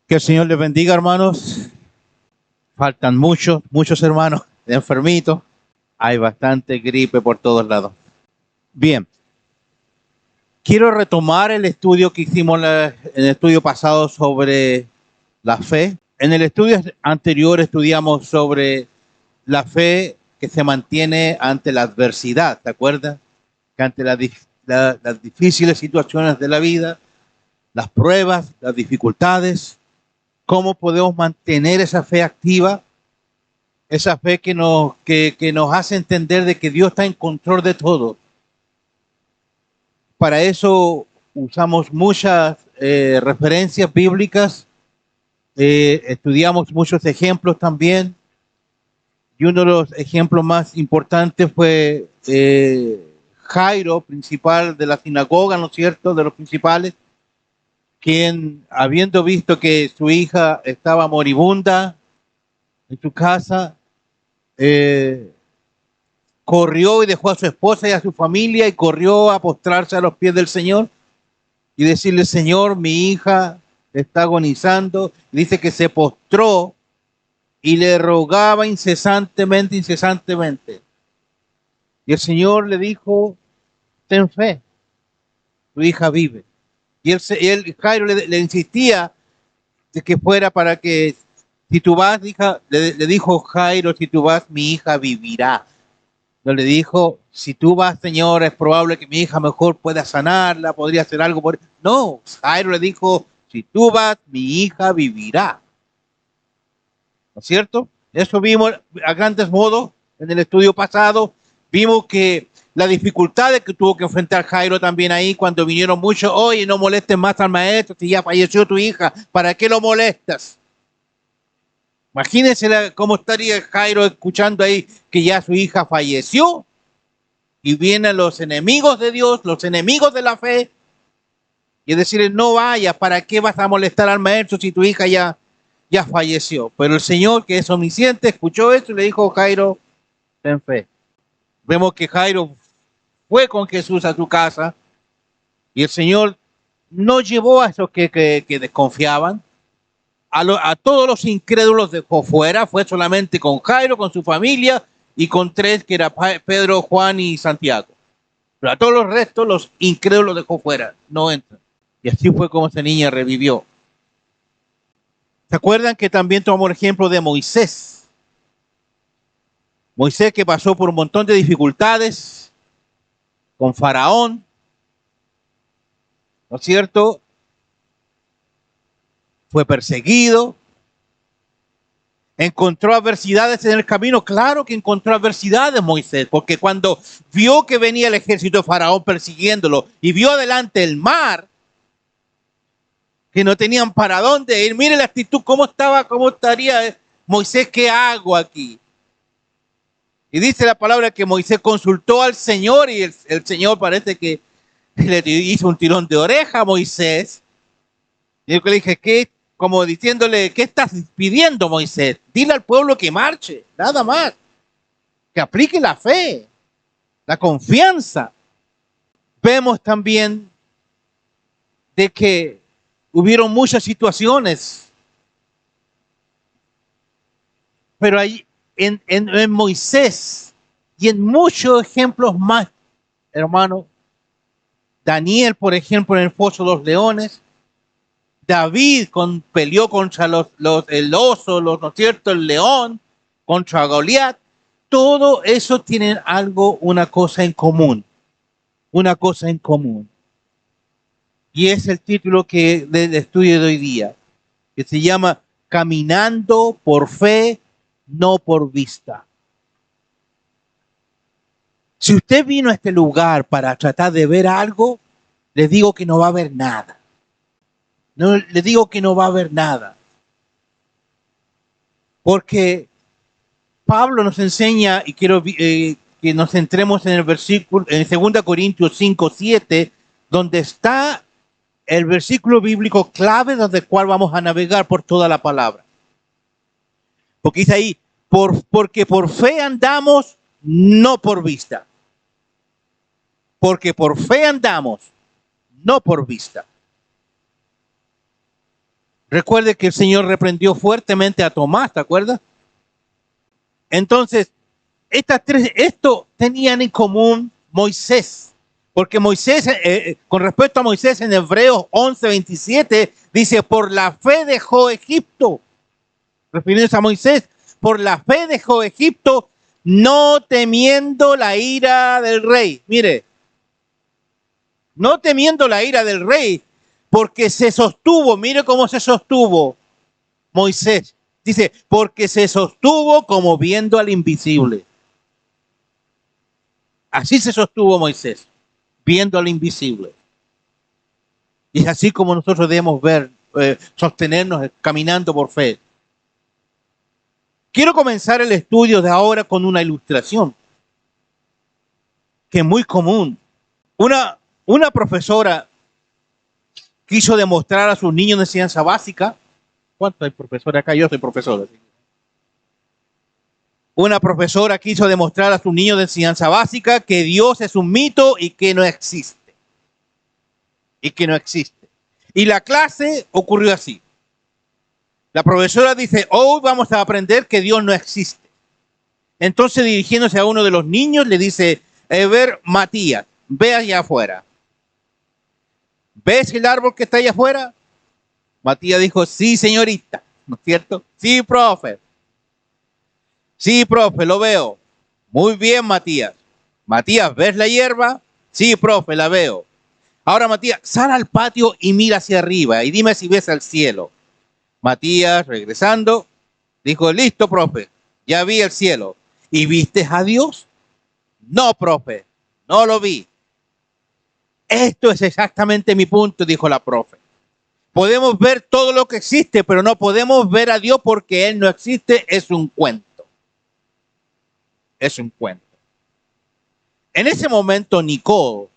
Que el Señor les bendiga, hermanos. Faltan muchos hermanos enfermitos. Hay bastante gripe por todos lados. Bien. Quiero retomar el estudio que hicimos en el estudio pasado sobre la fe. En el estudio anterior estudiamos sobre la fe que se mantiene ante la adversidad, ¿te acuerdas? Que ante las difíciles situaciones de la vida, las pruebas, las dificultades, ¿cómo podemos mantener esa fe activa? Esa fe que nos hace entender de que Dios está en control de todo. Para eso usamos muchas referencias bíblicas, estudiamos muchos ejemplos también, y uno de los ejemplos más importantes fue Jairo, principal de la sinagoga, ¿no es cierto?, de los principales, quien, habiendo visto que su hija estaba moribunda en su casa, corrió y dejó a su esposa y a su familia y corrió a postrarse a los pies del Señor y decirle: Señor, mi hija está agonizando. Y dice que se postró y le rogaba incesantemente. Y el Señor le dijo: ten fe, tu hija vive. Y Jairo le insistía de que fuera para que, si tú vas, hija, le dijo Jairo, si tú vas, mi hija vivirá. No le dijo: si tú vas, Señor, es probable que mi hija mejor pueda sanarla, podría hacer algo por... No, Jairo le dijo: si tú vas, mi hija vivirá. ¿No es cierto? Eso vimos a grandes modos en el estudio pasado. Vimos que la dificultad que tuvo que enfrentar Jairo también ahí cuando vinieron muchos: oye, no molestes más al maestro, si ya falleció tu hija, ¿para qué lo molestas? Imagínense cómo estaría Jairo escuchando ahí que ya su hija falleció y vienen los enemigos de Dios, los enemigos de la fe, y decirle: no vayas, ¿para qué vas a molestar al maestro si tu hija ya falleció? Pero el Señor, que es omnisciente, escuchó esto y le dijo: Jairo, ten fe. Vemos que Jairo fue con Jesús a su casa y el Señor no llevó a esos que desconfiaban. A todos los incrédulos dejó fuera, fue solamente con Jairo, con su familia y con tres, que era Pedro, Juan y Santiago. Pero a todos los restos, los incrédulos dejó fuera, no entran. Y así fue como esa niña revivió. ¿Se acuerdan que también tomamos el ejemplo de Moisés? Moisés, que pasó por un montón de dificultades con Faraón, ¿no es cierto? Fue perseguido, encontró adversidades en el camino. Claro que encontró adversidades Moisés, porque cuando vio que venía el ejército de Faraón persiguiéndolo y vio adelante el mar, que no tenían para dónde ir. Mire la actitud, cómo estaría Moisés: ¿qué hago aquí? Y dice la palabra que Moisés consultó al Señor y el Señor parece que le hizo un tirón de oreja a Moisés. Y yo le dije: ¿qué? Como diciéndole: ¿qué estás pidiendo, Moisés? Dile al pueblo que marche, nada más. Que aplique la fe, la confianza. Vemos también de que hubieron muchas situaciones, pero ahí en Moisés y en muchos ejemplos más, hermano. Daniel, por ejemplo, en el foso de los leones. David peleó contra el oso, ¿no es cierto?, el león, contra Goliat. Todo eso tienen una cosa en común. Una cosa en común. Y es el título del estudio de hoy día, que se llama Caminando por fe, no por vista. Si usted vino a este lugar para tratar de ver algo, les digo que no va a ver nada. No, les digo que no va a haber nada. Porque Pablo nos enseña, y quiero que nos centremos en el versículo, en 2 Corintios 5:7, donde está el versículo bíblico clave desde el cual vamos a navegar por toda la palabra. Porque dice ahí: porque por fe andamos, no por vista. Porque por fe andamos, no por vista. Recuerde que el Señor reprendió fuertemente a Tomás, ¿te acuerdas? Entonces, esto tenían en común Moisés, porque Moisés, con respecto a Moisés en Hebreos 11:27, dice, por la fe dejó Egipto, refiriéndose a Moisés, por la fe dejó Egipto, no temiendo la ira del rey. Mire, no temiendo la ira del rey, porque se sostuvo, mire cómo se sostuvo Moisés. Dice, porque se sostuvo como viendo al invisible. Así se sostuvo Moisés, viendo al invisible. Y es así como nosotros debemos ver, sostenernos caminando por fe. Quiero comenzar el estudio de ahora con una ilustración que es muy común. Una profesora quiso demostrar a sus niños de enseñanza básica. ¿Cuántos hay profesores acá? Yo soy profesor. Una profesora quiso demostrar a sus niños de enseñanza básica que Dios es un mito y que no existe. Y que no existe. Y la clase ocurrió así. La profesora dice, hoy vamos a aprender que Dios no existe. Entonces, dirigiéndose a uno de los niños, le dice, ver, Matías, ve allá afuera. ¿Ves el árbol que está allá afuera? Matías dijo, sí, señorita, ¿no es cierto? Sí, profe. Sí, profe, lo veo. Muy bien, Matías. Matías, ¿ves la hierba? Sí, profe, la veo. Ahora, Matías, sal al patio y mira hacia arriba y dime si ves al cielo. Matías, regresando, dijo, listo, profe, ya vi el cielo. ¿Y viste a Dios? No, profe, no lo vi. Esto es exactamente mi punto, dijo la profe. Podemos ver todo lo que existe, pero no podemos ver a Dios porque Él no existe, es un cuento. Es un cuento. En ese momento, Nicole,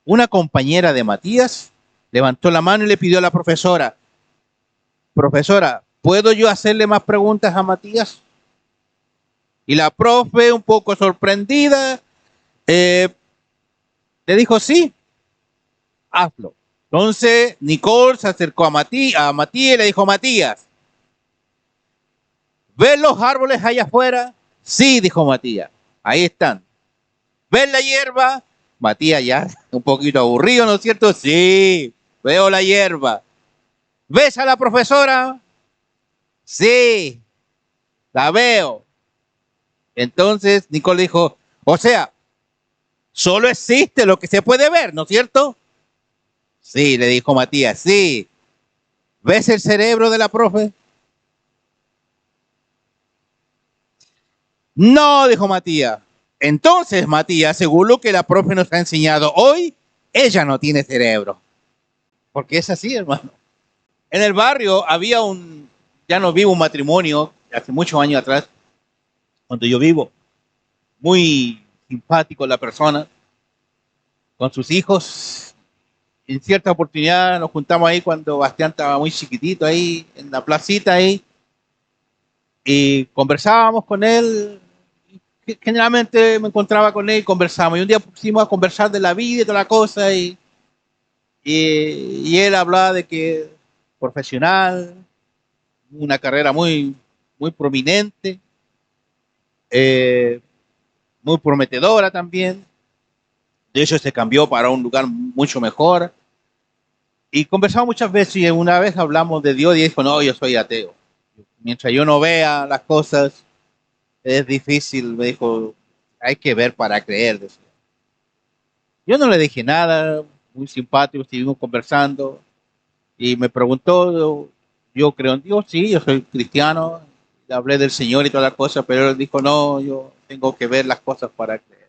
una compañera de Matías, levantó la mano y le pidió a la profesora, profesora, ¿puedo yo hacerle más preguntas a Matías? Y la profe, un poco sorprendida, le dijo, sí, hazlo. Entonces, Nicole se acercó a Matías y le dijo, Matías, ¿ves los árboles allá afuera? Sí, dijo Matías, ahí están. ¿Ves la hierba? Matías ya un poquito aburrido, ¿no es cierto? Sí, veo la hierba. ¿Ves a la profesora? Sí, la veo. Entonces Nicole dijo, o sea, solo existe lo que se puede ver, ¿no es cierto? Sí, le dijo Matías, sí. ¿Ves el cerebro de la profe? No, dijo Matías. Entonces, Matías, según lo que la profe nos ha enseñado hoy, ella no tiene cerebro. Porque es así, hermano. En el barrio había ya no vivo un matrimonio, hace muchos años atrás, donde yo vivo, muy simpático la persona, con sus hijos. En cierta oportunidad nos juntamos ahí cuando Bastián estaba muy chiquitito ahí, en la placita ahí, y conversábamos con él. Generalmente me encontraba con él y conversábamos. Y un día pusimos a conversar de la vida y toda la cosa, y él hablaba de que profesional, una carrera muy, muy prominente, eh, muy prometedora también. De hecho, se cambió para un lugar mucho mejor. Y conversamos muchas veces y una vez hablamos de Dios y dijo, no, yo soy ateo. Mientras yo no vea las cosas, es difícil, me dijo, hay que ver para creer. Decía. Yo no le dije nada, muy simpático, seguimos conversando y me preguntó, yo creo en Dios, sí, yo soy cristiano, le hablé del Señor y todas las cosas, pero él dijo, no, yo tengo que ver las cosas para creer.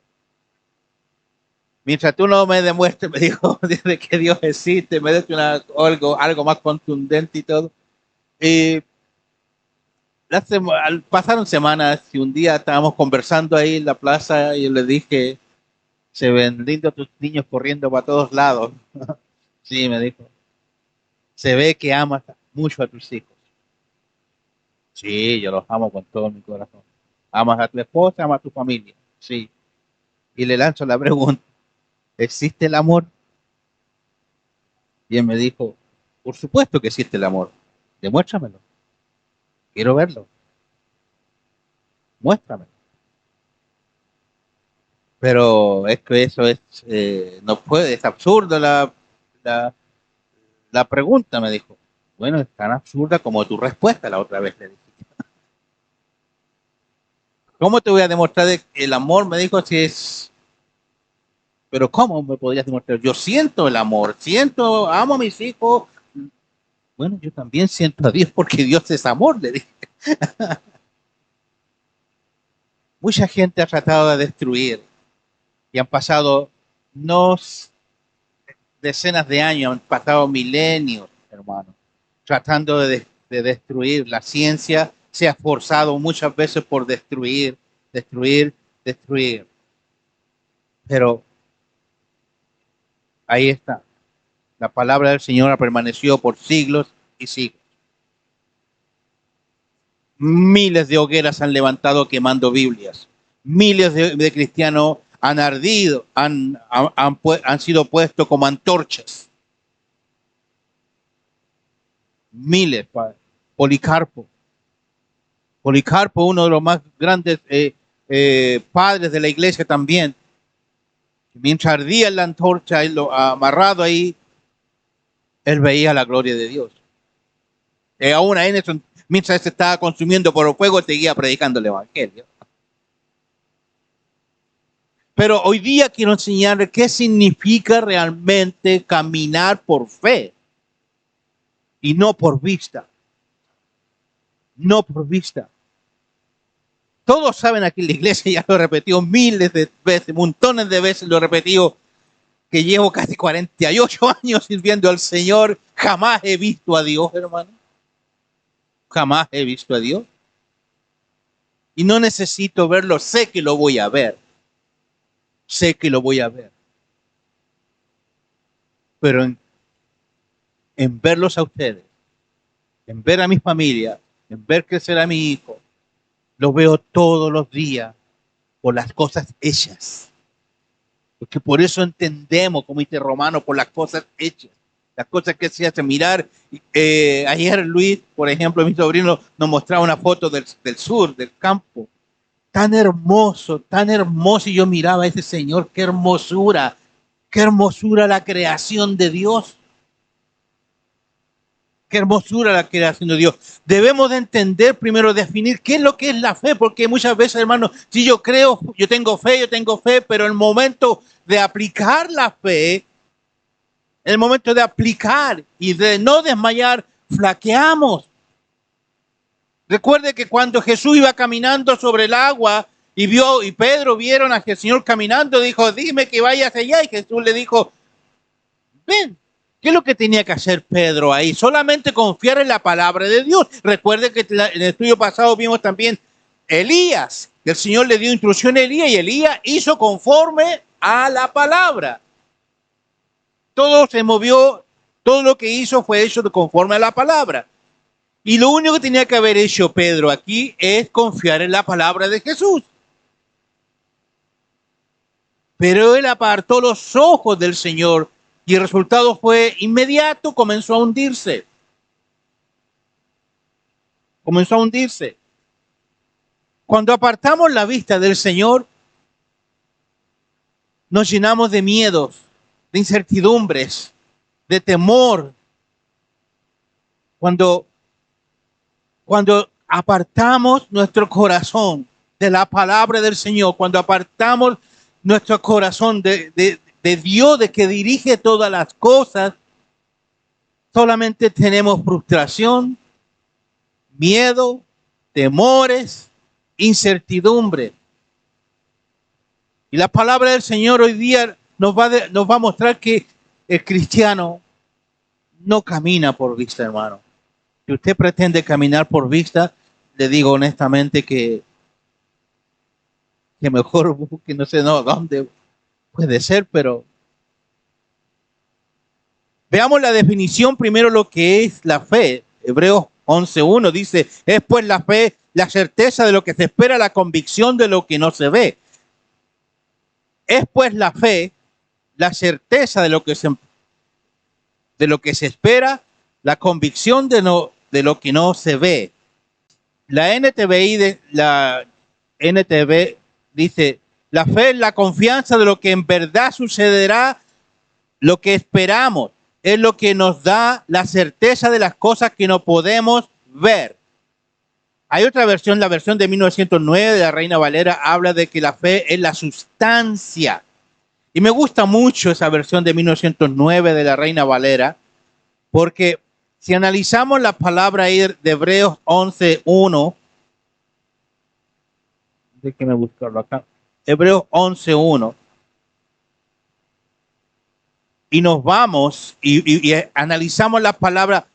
Mientras tú no me demuestres, me dijo, de que Dios existe, me des algo más contundente y todo. Y pasaron semanas y un día estábamos conversando ahí en la plaza y yo le dije, se ven lindos tus niños corriendo para todos lados. Sí, me dijo, se ve que amas mucho a tus hijos. Sí, yo los amo con todo mi corazón. Amas a tu esposa, amas a tu familia. Sí. Y le lanzo la pregunta, ¿existe el amor? Y él me dijo, por supuesto que existe el amor. Demuéstramelo. Quiero verlo. Muéstramelo. Pero es que eso es, no puede, es absurdo la, la pregunta, me dijo. Bueno, es tan absurda como tu respuesta la otra vez, le dije. ¿Cómo te voy a demostrar el amor? Me dijo, si es... Pero ¿cómo me podrías demostrar? Yo siento el amor, amo a mis hijos. Bueno, yo también siento a Dios porque Dios es amor, le dije. Mucha gente ha tratado de destruir y han pasado no decenas de años, han pasado milenios, hermano, tratando de destruir. La ciencia se ha esforzado muchas veces por destruir, destruir, destruir. Pero ahí está. La palabra del Señor ha permanecido por siglos y siglos. Miles de hogueras han levantado quemando Biblias. Miles de cristianos han ardido, han sido puestos como antorchas. Miles, padre. Policarpo. Policarpo, uno de los más grandes padres de la iglesia también. Mientras ardía en la antorcha, él lo amarrado ahí, él veía la gloria de Dios. Aún ahí, mientras se estaba consumiendo por el fuego, seguía predicando el evangelio. Pero hoy día quiero enseñarles qué significa realmente caminar por fe y no por vista. No por vista. Todos saben aquí en la iglesia, ya lo he repetido miles de veces, montones de veces lo he repetido, que llevo casi 48 años sirviendo al Señor. Jamás he visto a Dios, hermano. Jamás he visto a Dios. Y no necesito verlo, sé que lo voy a ver. Sé que lo voy a ver. Pero en verlos a ustedes, en ver a mi familia, en ver crecer a mi hijo, lo veo todos los días por las cosas hechas. Porque por eso entendemos, como dice Romano, por las cosas hechas. Las cosas que se hacen. Mirar, ayer Luis, por ejemplo, mi sobrino nos mostraba una foto del sur, del campo. Tan hermoso, y yo miraba a ese Señor, qué hermosura la creación de Dios. Qué hermosura la creación de Dios. Debemos de entender, primero definir qué es lo que es la fe, porque muchas veces, hermanos, si yo creo, yo tengo fe, pero el momento de aplicar la fe, el momento de aplicar y de no desmayar, flaqueamos. Recuerde que cuando Jesús iba caminando sobre el agua y Pedro vieron al Señor caminando, dijo, dime que vayas allá, y Jesús le dijo, ven. ¿Qué es lo que tenía que hacer Pedro ahí? Solamente confiar en la palabra de Dios. Recuerde que en el estudio pasado vimos también Elías, que el Señor le dio instrucción a Elías y Elías hizo conforme a la palabra. Todo se movió, todo lo que hizo fue hecho conforme a la palabra. Y lo único que tenía que haber hecho Pedro aquí es confiar en la palabra de Jesús. Pero él apartó los ojos del Señor y el resultado fue inmediato, comenzó a hundirse. Comenzó a hundirse. Cuando apartamos la vista del Señor, nos llenamos de miedos, de incertidumbres, de temor. Cuando apartamos nuestro corazón de la palabra del Señor, cuando apartamos nuestro corazón de Dios, de que dirige todas las cosas, solamente tenemos frustración, miedo, temores, incertidumbre. Y la palabra del Señor hoy día nos va a mostrar que el cristiano no camina por vista, hermano. Si usted pretende caminar por vista, le digo honestamente que mejor busque, no sé dónde puede ser, pero veamos la definición primero, lo que es la fe. Hebreos 11:1 dice, es pues la fe, la certeza de lo que se espera, la convicción de lo que no se ve. Es pues la fe, la certeza de lo que se espera, la convicción de de lo que no se ve. La NTV dice, la fe es la confianza de lo que en verdad sucederá, lo que esperamos, es lo que nos da la certeza de las cosas que no podemos ver. Hay otra versión, la versión de 1909 de la Reina Valera, habla de que la fe es la sustancia. Y me gusta mucho esa versión de 1909 de la Reina Valera, porque si analizamos la palabra ahí de Hebreos 11:1, déjeme buscarlo acá, Hebreos 11:1, y nos vamos y analizamos la palabra,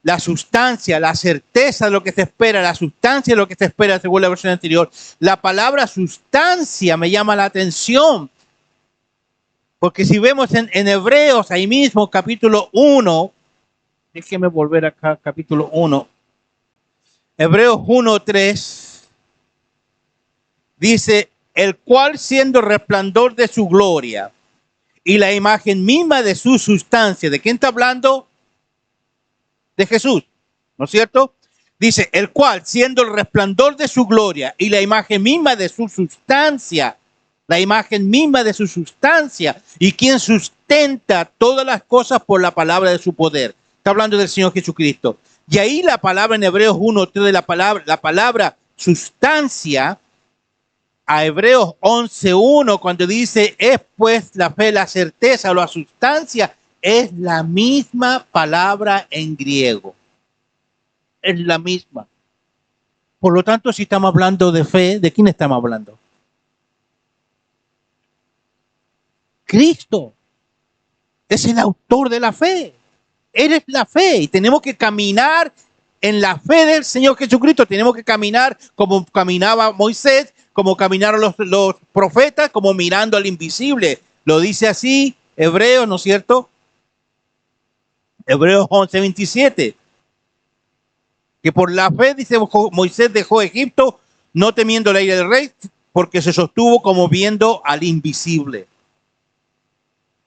la sustancia, la certeza de lo que se espera, la sustancia de lo que se espera según la versión anterior. La palabra sustancia me llama la atención, porque si vemos en Hebreos, ahí mismo, capítulo 1, déjeme volver acá, capítulo 1, Hebreos 1:3, dice, el cual siendo resplandor de su gloria y la imagen misma de su sustancia, ¿de quién está hablando? De Jesús, ¿no es cierto? Dice, el cual siendo el resplandor de su gloria y la imagen misma de su sustancia, la imagen misma de su sustancia, y quien sustenta todas las cosas por la palabra de su poder. Está hablando del Señor Jesucristo. Y ahí la palabra en Hebreos 1:3 de la palabra sustancia, a Hebreos 11:1, cuando dice, es pues la fe, la certeza o la sustancia, es la misma palabra en griego. Es la misma. Por lo tanto, si estamos hablando de fe, ¿de quién estamos hablando? Cristo es el autor de la fe. Él es la fe y tenemos que caminar en la fe del Señor Jesucristo. Tenemos que caminar como caminaba Moisés, como caminaron los profetas, como mirando al invisible. Lo dice así Hebreos, ¿no es cierto? Hebreos 11:27. Que por la fe, dice Moisés, dejó Egipto, no temiendo la ira del rey, porque se sostuvo como viendo al invisible.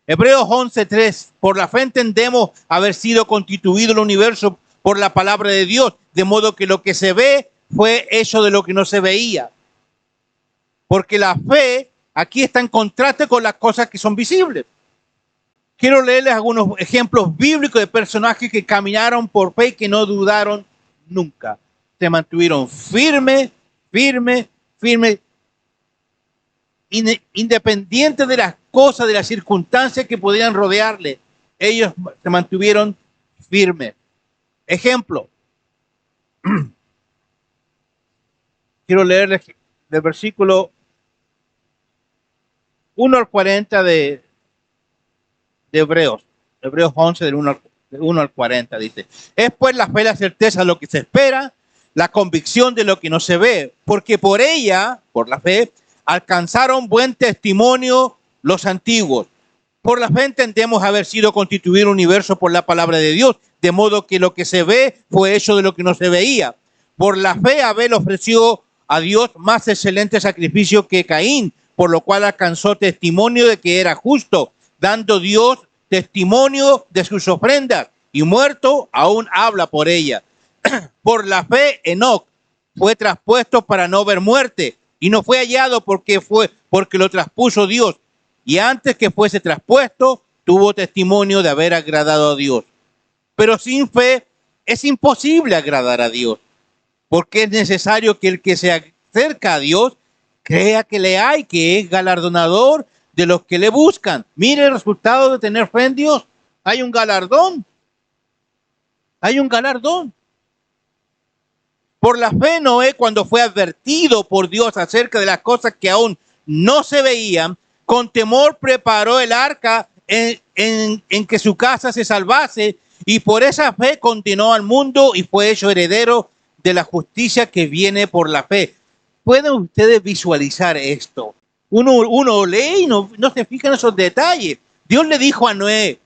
Hebreos 11:3, por la fe entendemos haber sido constituido el universo por la palabra de Dios, de modo que lo que se ve fue hecho de lo que no se veía. Porque la fe aquí está en contraste con las cosas que son visibles. Quiero leerles algunos ejemplos bíblicos de personajes que caminaron por fe y que no dudaron nunca. Se mantuvieron firmes, independientes de las cosas, de las circunstancias que podían rodearle. Ellos se mantuvieron firmes. Ejemplo. Quiero leerles del versículo 1 al 40 de Hebreos. Hebreos 11 del 1 al 40 dice, es pues la fe la certeza de lo que se espera, la convicción de lo que no se ve, porque por ella, por la fe, alcanzaron buen testimonio los antiguos. Por la fe entendemos haber sido constituido el universo por la palabra de Dios, de modo que lo que se ve fue hecho de lo que no se veía. Por la fe Abel ofreció a Dios más excelente sacrificio que Caín, por lo cual alcanzó testimonio de que era justo, dando Dios testimonio de sus ofrendas, y muerto aún habla por ella. Por la fe Enoc fue traspuesto para no ver muerte, y no fue hallado porque lo traspuso Dios, y antes que fuese traspuesto tuvo testimonio de haber agradado a Dios. Pero sin fe es imposible agradar a Dios, porque es necesario que el que se acerca a Dios crea que le hay, que es galardonador de los que le buscan. Mire el resultado de tener fe en Dios. Hay un galardón. Hay un galardón. Por la fe Noé, cuando fue advertido por Dios acerca de las cosas que aún no se veían, con temor preparó el arca en que su casa se salvase, y por esa fe continuó al mundo y fue hecho heredero de la justicia que viene por la fe. ¿Pueden ustedes visualizar esto? Uno lee y no se fija en esos detalles. Dios le dijo a Noé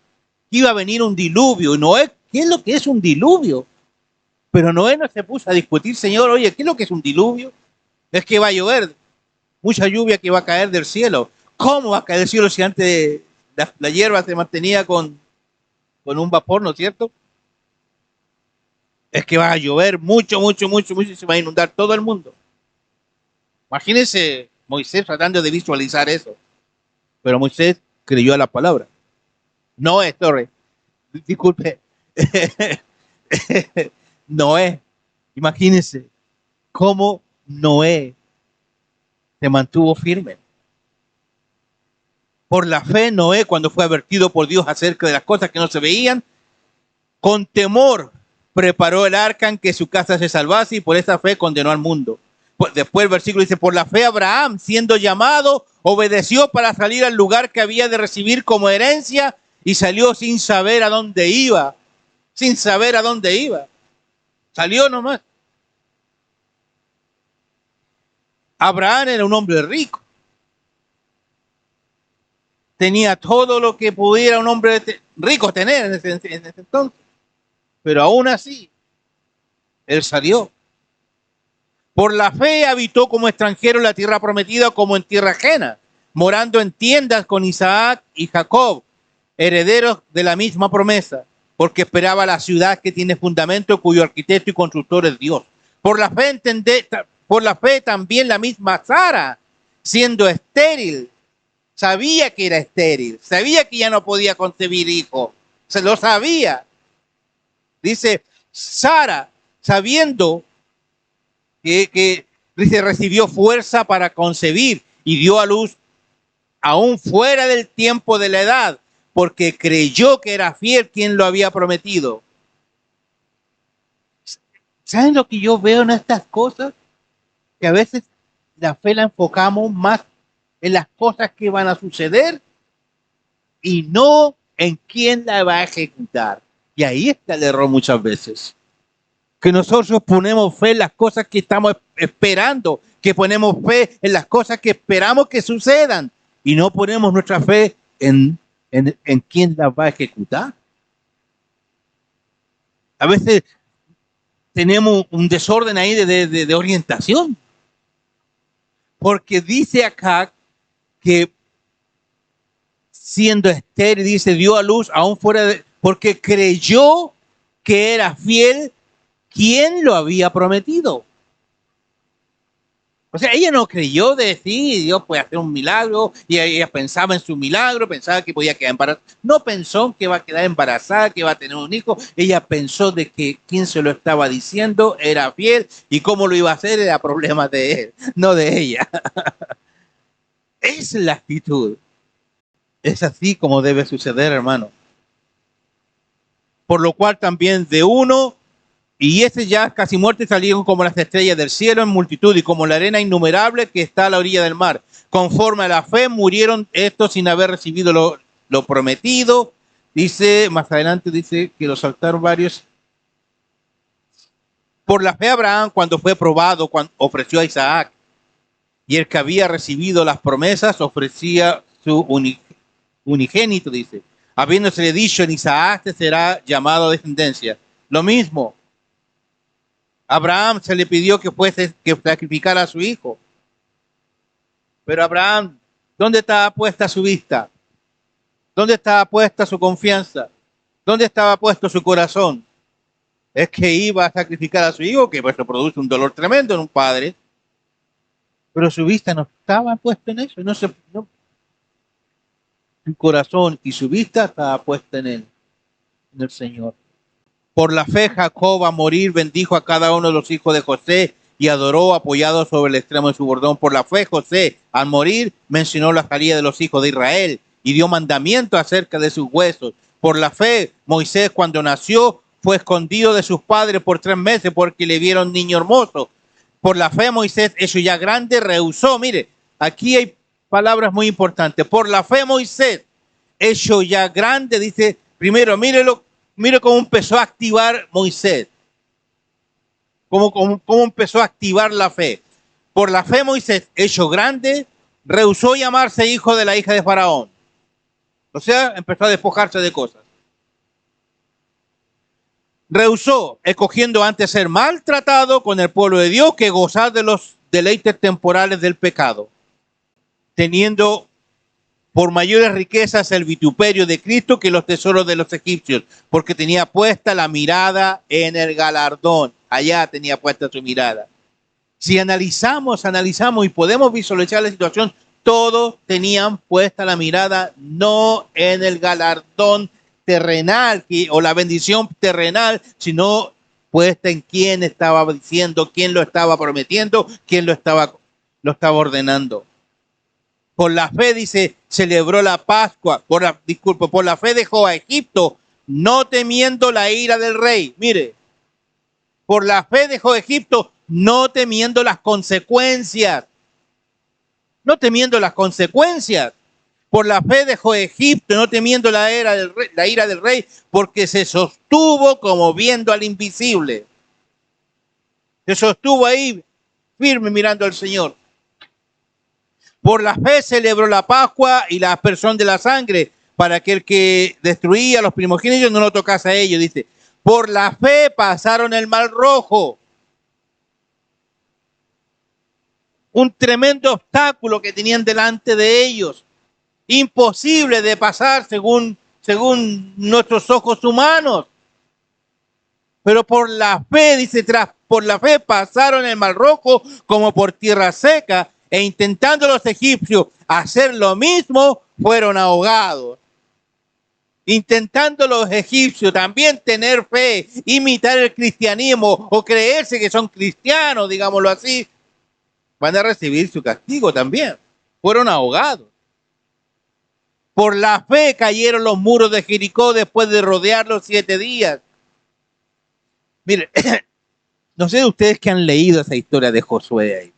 que iba a venir un diluvio. Noé, ¿qué es lo que es un diluvio? Pero Noé no se puso a discutir, Señor, oye, ¿qué es lo que es un diluvio? Es que va a llover, mucha lluvia que va a caer del cielo. ¿Cómo va a caer del cielo si antes la hierba se mantenía con un vapor, ¿no es cierto? es que va a llover mucho, mucho, mucho, mucho y se va a inundar todo el mundo. Imagínense Moisés tratando de visualizar eso. Pero Moisés creyó a la palabra. Noé, sorry. Disculpe. Noé. Imagínense cómo Noé se mantuvo firme. Por la fe, Noé, cuando fue advertido por Dios acerca de las cosas que no se veían, con temor preparó el arca en que su casa se salvase y por esa fe condenó al mundo. Después el versículo dice, por la fe Abraham, siendo llamado, obedeció para salir al lugar que había de recibir como herencia y salió sin saber a dónde iba. Sin saber a dónde iba. Salió nomás. Abraham era un hombre rico. Tenía todo lo que pudiera un hombre rico tener en ese entonces. Pero aún así, él salió. Por la fe habitó como extranjero en la tierra prometida como en tierra ajena, morando en tiendas con Isaac y Jacob, herederos de la misma promesa, porque esperaba la ciudad que tiene fundamento, cuyo arquitecto y constructor es Dios. Por la fe también la misma Sara, siendo estéril, sabía que era estéril, sabía que ya no podía concebir hijo, se lo sabía. Dice Sara, sabiendo que recibió fuerza para concebir y dio a luz aún fuera del tiempo de la edad, porque creyó que era fiel quien lo había prometido. ¿Saben lo que yo veo en estas cosas? Que a veces la fe la enfocamos más en las cosas que van a suceder y no en quién la va a ejecutar. Y ahí está el error muchas veces. Que nosotros ponemos fe en las cosas que estamos esperando, que ponemos fe en las cosas que esperamos que sucedan y no ponemos nuestra fe en quién las va a ejecutar. A veces tenemos un desorden ahí de orientación. Porque dice acá que siendo estéril, dice, dio a luz aún fuera de... Porque creyó que era fiel quien lo había prometido. O sea, ella no creyó de sí, Dios puede hacer un milagro, y ella pensaba en su milagro, pensaba que podía quedar embarazada. No pensó que iba a quedar embarazada, que iba a tener un hijo. Ella pensó de que quien se lo estaba diciendo era fiel, y cómo lo iba a hacer era problema de él, no de ella. Es la actitud. Es así como debe suceder, hermano. Por lo cual también de uno, y ese ya casi muerto, salieron como las estrellas del cielo en multitud y como la arena innumerable que está a la orilla del mar. Conforme a la fe murieron estos sin haber recibido lo prometido. Dice, más adelante dice que lo saltaron varios. Por la fe Abraham, cuando fue probado, cuando ofreció a Isaac. Y el que había recibido las promesas ofrecía su unigénito, dice. Habiéndosele dicho, en Isaac te será llamado descendencia. Lo mismo. Abraham se le pidió que sacrificara a su hijo. Pero Abraham, ¿dónde estaba puesta su vista? ¿Dónde estaba puesta su confianza? ¿Dónde estaba puesto su corazón? Es que iba a sacrificar a su hijo, que pues produce un dolor tremendo en un padre. Pero su vista no estaba puesta en eso. Su corazón y su vista estaba puesta en él, en el Señor. Por la fe Jacob a morir bendijo a cada uno de los hijos de José y adoró apoyado sobre el extremo de su bordón. Por la fe José al morir mencionó la salida de los hijos de Israel y dio mandamiento acerca de sus huesos. Por la fe Moisés cuando nació fue escondido de sus padres por 3 meses porque le vieron niño hermoso. Por la fe Moisés, hecho ya grande, rehusó. Mire, aquí hay palabras muy importantes. Por la fe Moisés, hecho ya grande, dice, primero, mire cómo empezó a activar Moisés. Cómo empezó a activar la fe. Por la fe Moisés, hecho grande, rehusó llamarse hijo de la hija de Faraón. O sea, empezó a despojarse de cosas. Rehusó, escogiendo antes ser maltratado con el pueblo de Dios que gozar de los deleites temporales del pecado, teniendo por mayores riquezas el vituperio de Cristo que los tesoros de los egipcios, porque tenía puesta la mirada en el galardón. Allá tenía puesta su mirada. Si analizamos y podemos visualizar la situación, todos tenían puesta la mirada no en el galardón terrenal o la bendición terrenal, sino puesta en quién estaba diciendo, quién lo estaba prometiendo, quién lo estaba ordenando. Por la fe, dice, celebró la Pascua. Por la fe dejó a Egipto, no temiendo la ira del rey. Mire, por la fe dejó Egipto, no temiendo las consecuencias. No temiendo las consecuencias. Por la fe dejó Egipto, no temiendo la ira del rey, porque se sostuvo como viendo al invisible. Se sostuvo ahí firme mirando al Señor. Por la fe celebró la Pascua y la aspersión de la sangre, para que el que destruía a los primogénitos no lo tocase a ellos. Dice, por la fe pasaron el Mar Rojo. Un tremendo obstáculo que tenían delante de ellos. Imposible de pasar según nuestros ojos humanos. Pero por la fe, dice, por la fe pasaron el Mar Rojo como por tierra seca, e intentando los egipcios hacer lo mismo, fueron ahogados. Intentando los egipcios también tener fe, imitar el cristianismo o creerse que son cristianos, digámoslo así, van a recibir su castigo también. Fueron ahogados. Por la fe cayeron los muros de Jericó después de rodearlos 7 días. Miren, no sé de ustedes que han leído esa historia de Josué ahí.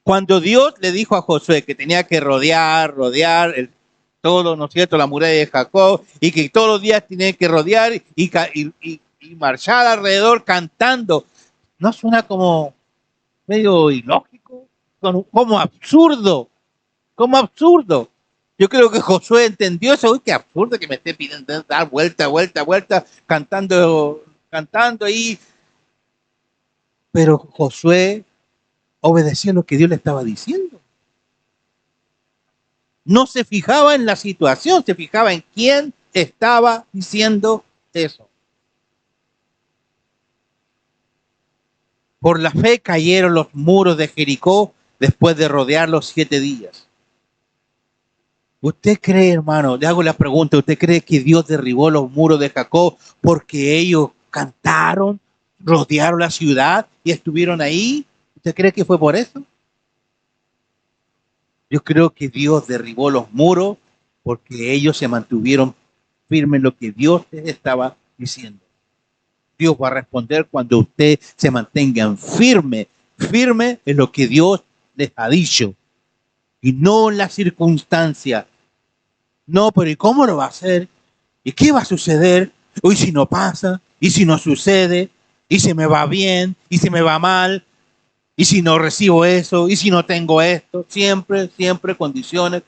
Cuando Dios le dijo a Josué que tenía que rodear todo, ¿no es cierto?, la muralla de Jacob, y que todos los días tenía que rodear y marchar alrededor cantando, ¿no suena como medio ilógico? Como absurdo, como absurdo. Yo creo que Josué entendió eso. Uy, qué absurdo que me esté pidiendo dar vuelta, cantando ahí. Pero Josué obedeció lo que Dios le estaba diciendo. No se fijaba en la situación, se fijaba en quién estaba diciendo eso. Por la fe cayeron los muros de Jericó después de rodearlos 7 días. ¿Usted cree, hermano? Le hago la pregunta, ¿usted cree que Dios derribó los muros de Jacob porque ellos cantaron, rodearon la ciudad y estuvieron ahí? ¿Usted cree que fue por eso? Yo creo que Dios derribó los muros porque ellos se mantuvieron firmes en lo que Dios les estaba diciendo. Dios va a responder cuando usted se mantengan firme en lo que Dios les ha dicho y no en la circunstancia. No, pero ¿y cómo lo va a hacer? ¿Y qué va a suceder? ¿Y si no pasa? ¿Y si no sucede? ¿Y si me va bien? ¿Y si me va mal? ¿Y si no recibo eso? ¿Y si no tengo esto? Siempre condiciones.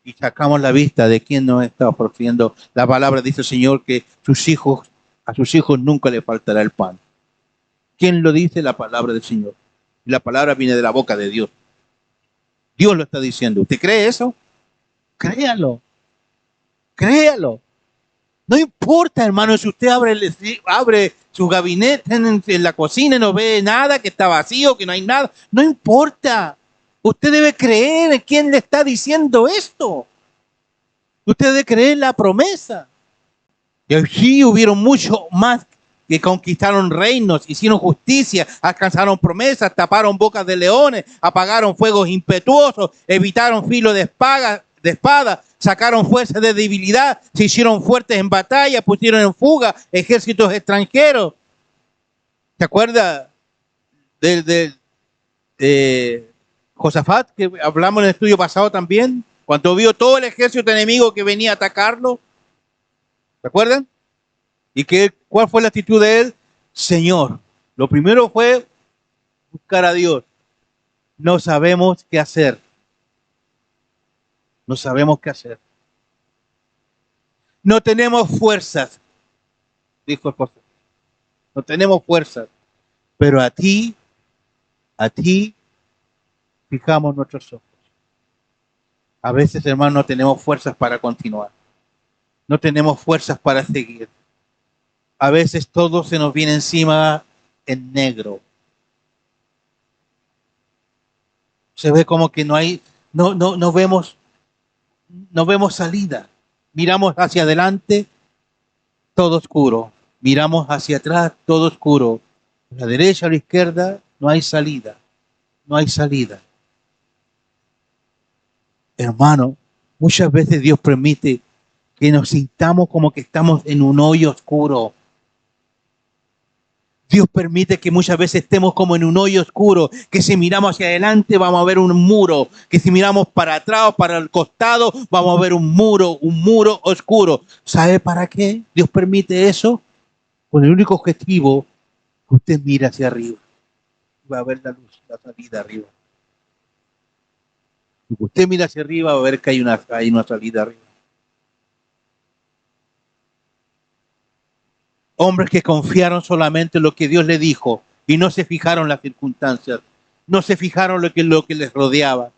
Y sacamos la vista de quién nos está ofreciendo. La palabra dice el Señor que a sus hijos nunca le faltará el pan. ¿Quién lo dice? La palabra del Señor. Y la palabra viene de la boca de Dios. Dios lo está diciendo. ¿Usted cree eso? Créalo. No importa, hermano, si usted abre su gabinete en la cocina y no ve nada, que está vacío, que no hay nada. No importa. Usted debe creer en quién le está diciendo esto. Usted debe creer en la promesa. Y allí hubieron muchos más que conquistaron reinos, hicieron justicia, alcanzaron promesas, taparon bocas de leones, apagaron fuegos impetuosos, evitaron filo de espada, sacaron fuerzas de debilidad, se hicieron fuertes en batalla, pusieron en fuga ejércitos extranjeros. ¿Se acuerda de Josafat, que hablamos en el estudio pasado también? Cuando vio todo el ejército enemigo que venía a atacarlo. ¿Se acuerdan? ¿Y cuál fue la actitud de él? Señor, lo primero fue buscar a Dios. No sabemos qué hacer. No tenemos fuerzas, dijo el profeta. No tenemos fuerzas, pero a ti fijamos nuestros ojos. A veces, hermano, no tenemos fuerzas para continuar. No tenemos fuerzas para seguir. A veces todo se nos viene encima en negro. Se ve como que no vemos salida. Miramos hacia adelante, todo oscuro. Miramos hacia atrás, todo oscuro. A la derecha o a la izquierda, no hay salida. No hay salida. Hermano, muchas veces Dios permite que nos sintamos como que estamos en un hoyo oscuro. Dios permite que muchas veces estemos como en un hoyo oscuro, que si miramos hacia adelante vamos a ver un muro, que si miramos para atrás o para el costado vamos a ver un muro oscuro. ¿Sabe para qué Dios permite eso? Con el único objetivo que usted mire hacia arriba. Va a ver la luz, la salida arriba. Si usted mira hacia arriba va a ver que hay una salida arriba. Hombres que confiaron solamente en lo que Dios les dijo y no se fijaron en las circunstancias, no se fijaron en lo que les rodeaba.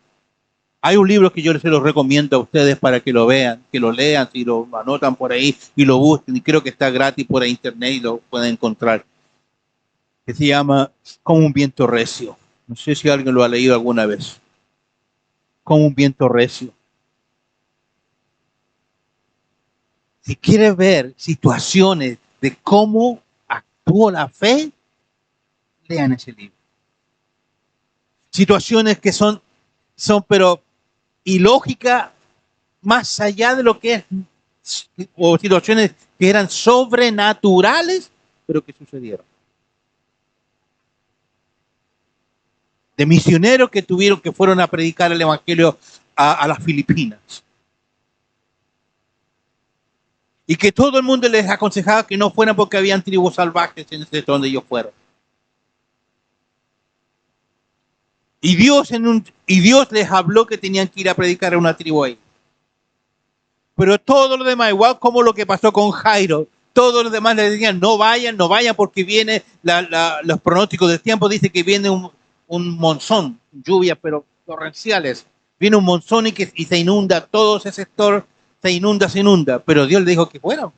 Hay un libro que yo se los recomiendo a ustedes para que lo vean, que lo lean, si lo anotan por ahí y lo busquen, y creo que está gratis por internet y lo pueden encontrar, que se llama Como un viento recio. No sé si alguien lo ha leído alguna vez. Como un viento recio. Si quiere ver situaciones de cómo actuó la fe, lean ese libro. Situaciones que son pero ilógicas, más allá de lo que es, o situaciones que eran sobrenaturales, pero que sucedieron. De misioneros que fueron a predicar el evangelio a las Filipinas. Y que todo el mundo les aconsejaba que no fueran porque habían tribus salvajes en ese donde ellos fueron. Y Dios les habló que tenían que ir a predicar a una tribu ahí. Pero todo lo demás, igual como lo que pasó con Jairo, todos los demás le decían, no vayan porque viene los pronósticos del tiempo, dice que viene un monzón, lluvias pero torrenciales. Viene un monzón y se inunda todo ese sector, se inunda. Pero Dios le dijo que fueran.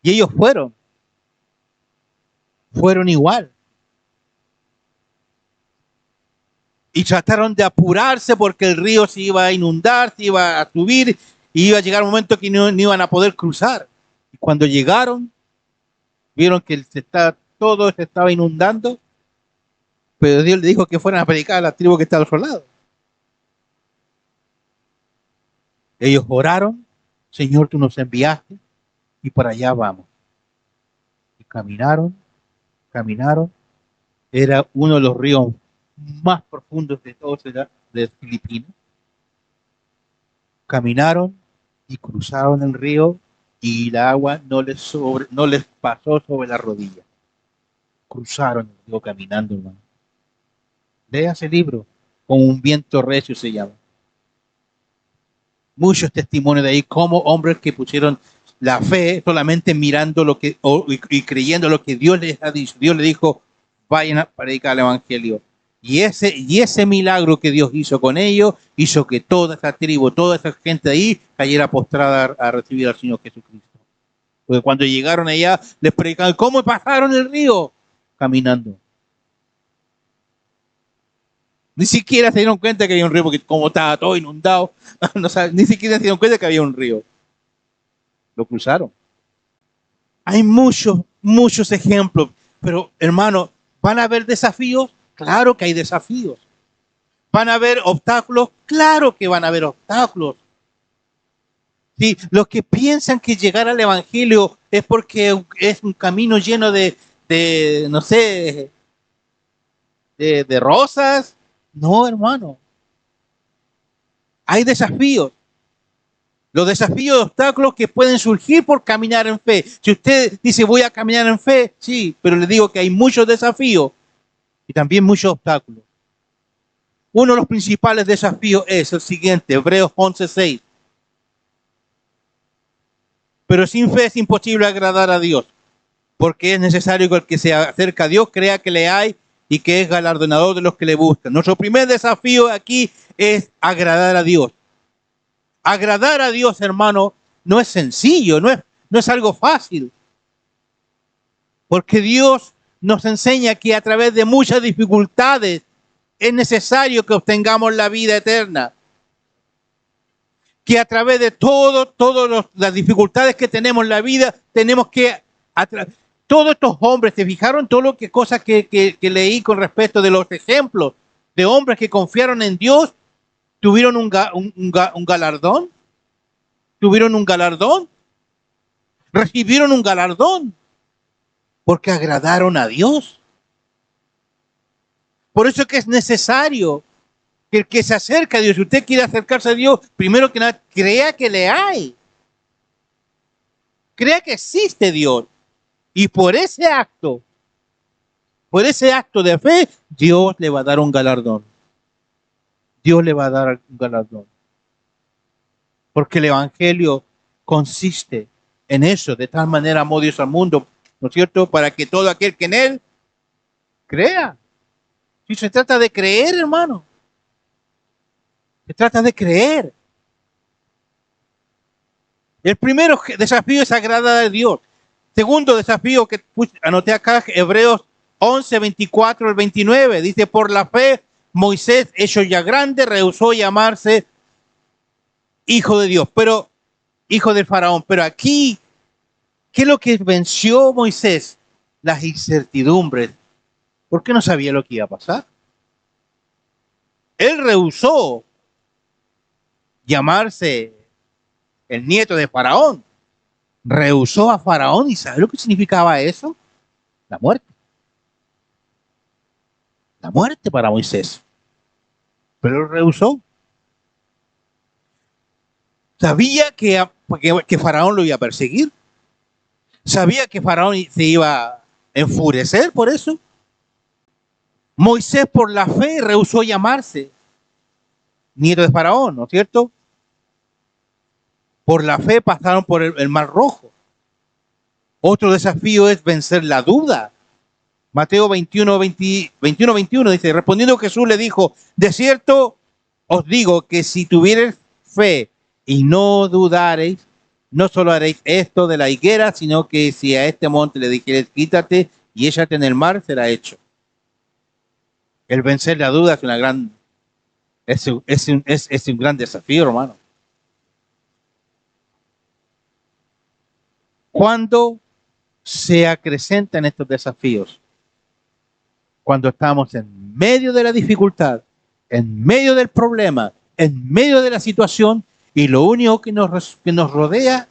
Y ellos fueron igual. Y trataron de apurarse porque el río se iba a inundar, se iba a subir, y iba a llegar un momento que no iban a poder cruzar. Y cuando llegaron, vieron que todo se estaba inundando, pero Dios le dijo que fueran a predicar a la tribu que está al otro lado. Ellos oraron, Señor, tú nos enviaste, y para allá vamos. Y caminaron, era uno de los ríos más profundos de todos de Filipinas. Caminaron y cruzaron el río y el agua no les pasó sobre la rodilla. Cruzaron el río caminando, hermano. Lea ese libro, Con un viento recio se llama. Muchos testimonios de ahí, como hombres que pusieron la fe solamente mirando y creyendo lo que Dios les ha dicho. Dios les dijo, vayan a predicar el evangelio. Y ese milagro que Dios hizo con ellos, hizo que toda esa tribu, toda esa gente ahí cayera postrada a recibir al Señor Jesucristo. Porque cuando llegaron allá, les predicaban, ¿cómo pasaron el río? Caminando. Ni siquiera se dieron cuenta que había un río, porque como estaba todo inundado, ni siquiera se dieron cuenta que había un río. Lo cruzaron. Hay muchos ejemplos, pero hermano, ¿van a haber desafíos? Claro que hay desafíos. ¿Van a haber obstáculos? Claro que van a haber obstáculos. Sí, los que piensan que llegar al evangelio es porque es un camino lleno de no sé, de rosas. No, hermano. Hay desafíos. Los desafíos y obstáculos que pueden surgir por caminar en fe. Si usted dice voy a caminar en fe, sí, pero le digo que hay muchos desafíos y también muchos obstáculos. Uno de los principales desafíos es el siguiente, Hebreos 11:6. Pero sin fe es imposible agradar a Dios, porque es necesario que el que se acerca a Dios crea que le hay y que es galardonador de los que le buscan. Nuestro primer desafío aquí es agradar a Dios. Agradar a Dios, hermano, no es sencillo, no es algo fácil. Porque Dios nos enseña que a través de muchas dificultades es necesario que obtengamos la vida eterna. Que a través de todas las dificultades que tenemos en la vida, tenemos que... Todos estos hombres, ¿se fijaron todo lo que cosas que leí con respecto de los ejemplos de hombres que confiaron en Dios? ¿Tuvieron un galardón? ¿Tuvieron un galardón? ¿Recibieron un galardón? Porque agradaron a Dios. Por eso es que es necesario que el que se acerca a Dios, si usted quiere acercarse a Dios, primero que nada, crea que le hay. Crea que existe Dios. Y por ese acto de fe, Dios le va a dar un galardón. Dios le va a dar un galardón. Porque el Evangelio consiste en eso. De tal manera amó Dios al mundo, ¿no es cierto? Para que todo aquel que en Él crea. Si se trata de creer, hermano. Se trata de creer. El primer desafío es agradar a Dios. Segundo desafío que anoté acá, Hebreos 11, 24 al 29. Dice, por la fe, Moisés, hecho ya grande, rehusó llamarse hijo de Dios, pero hijo del faraón. Pero aquí, ¿qué es lo que venció Moisés? Las incertidumbres. Porque no sabía lo que iba a pasar. Él rehusó llamarse el nieto de faraón. Rehusó a faraón. ¿Y sabe lo que significaba eso? La muerte. La muerte para Moisés. Pero él rehusó. Sabía que faraón lo iba a perseguir. Sabía que faraón se iba a enfurecer por eso. Moisés por la fe rehusó llamarse nieto de faraón, ¿no es cierto? Por la fe pasaron por el Mar Rojo. Otro desafío es vencer la duda. Mateo 21, 21 dice, respondiendo Jesús le dijo, de cierto os digo que si tuviereis fe y no dudareis, no solo haréis esto de la higuera, sino que si a este monte le dijeres, quítate y échate en el mar, será hecho. El vencer la duda es un gran desafío, hermano. ¿Cuándo se acrecentan estos desafíos? Cuando estamos en medio de la dificultad, en medio del problema, en medio de la situación, y lo único que nos rodea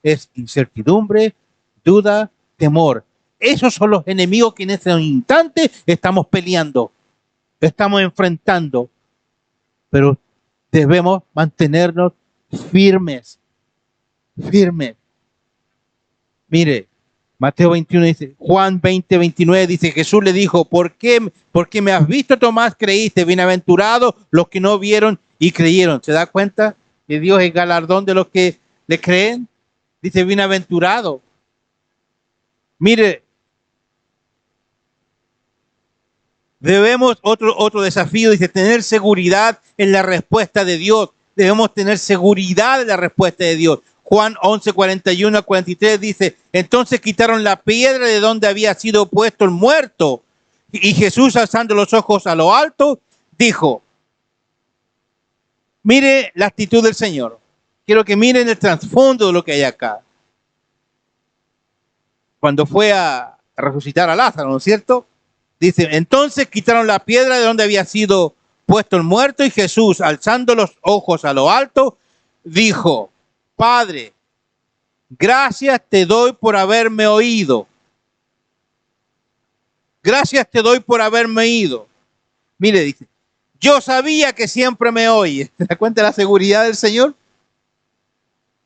es incertidumbre, duda, temor. Esos son los enemigos que en ese instante estamos peleando, estamos enfrentando, pero debemos mantenernos firmes. Mire, Mateo 21 dice, Juan 20, 29 dice, Jesús le dijo, ¿por qué me has visto, Tomás, creíste? Bienaventurados los que no vieron y creyeron. ¿Se da cuenta que Dios es galardón de los que le creen? Dice, bienaventurado. Mire, debemos, otro desafío, dice, tener seguridad en la respuesta de Dios. Debemos tener seguridad en la respuesta de Dios. Juan 11, 41 a 43 dice, entonces quitaron la piedra de donde había sido puesto el muerto. Y Jesús, alzando los ojos a lo alto, dijo, mire la actitud del Señor. Quiero que miren el trasfondo de lo que hay acá. Cuando fue a resucitar a Lázaro, ¿no es cierto? Dice, entonces quitaron la piedra de donde había sido puesto el muerto y Jesús, alzando los ojos a lo alto, dijo, Padre, gracias te doy por haberme oído. Gracias te doy por haberme oído. Mire, dice, yo sabía que siempre me oye. ¿Te das cuenta de la seguridad del Señor?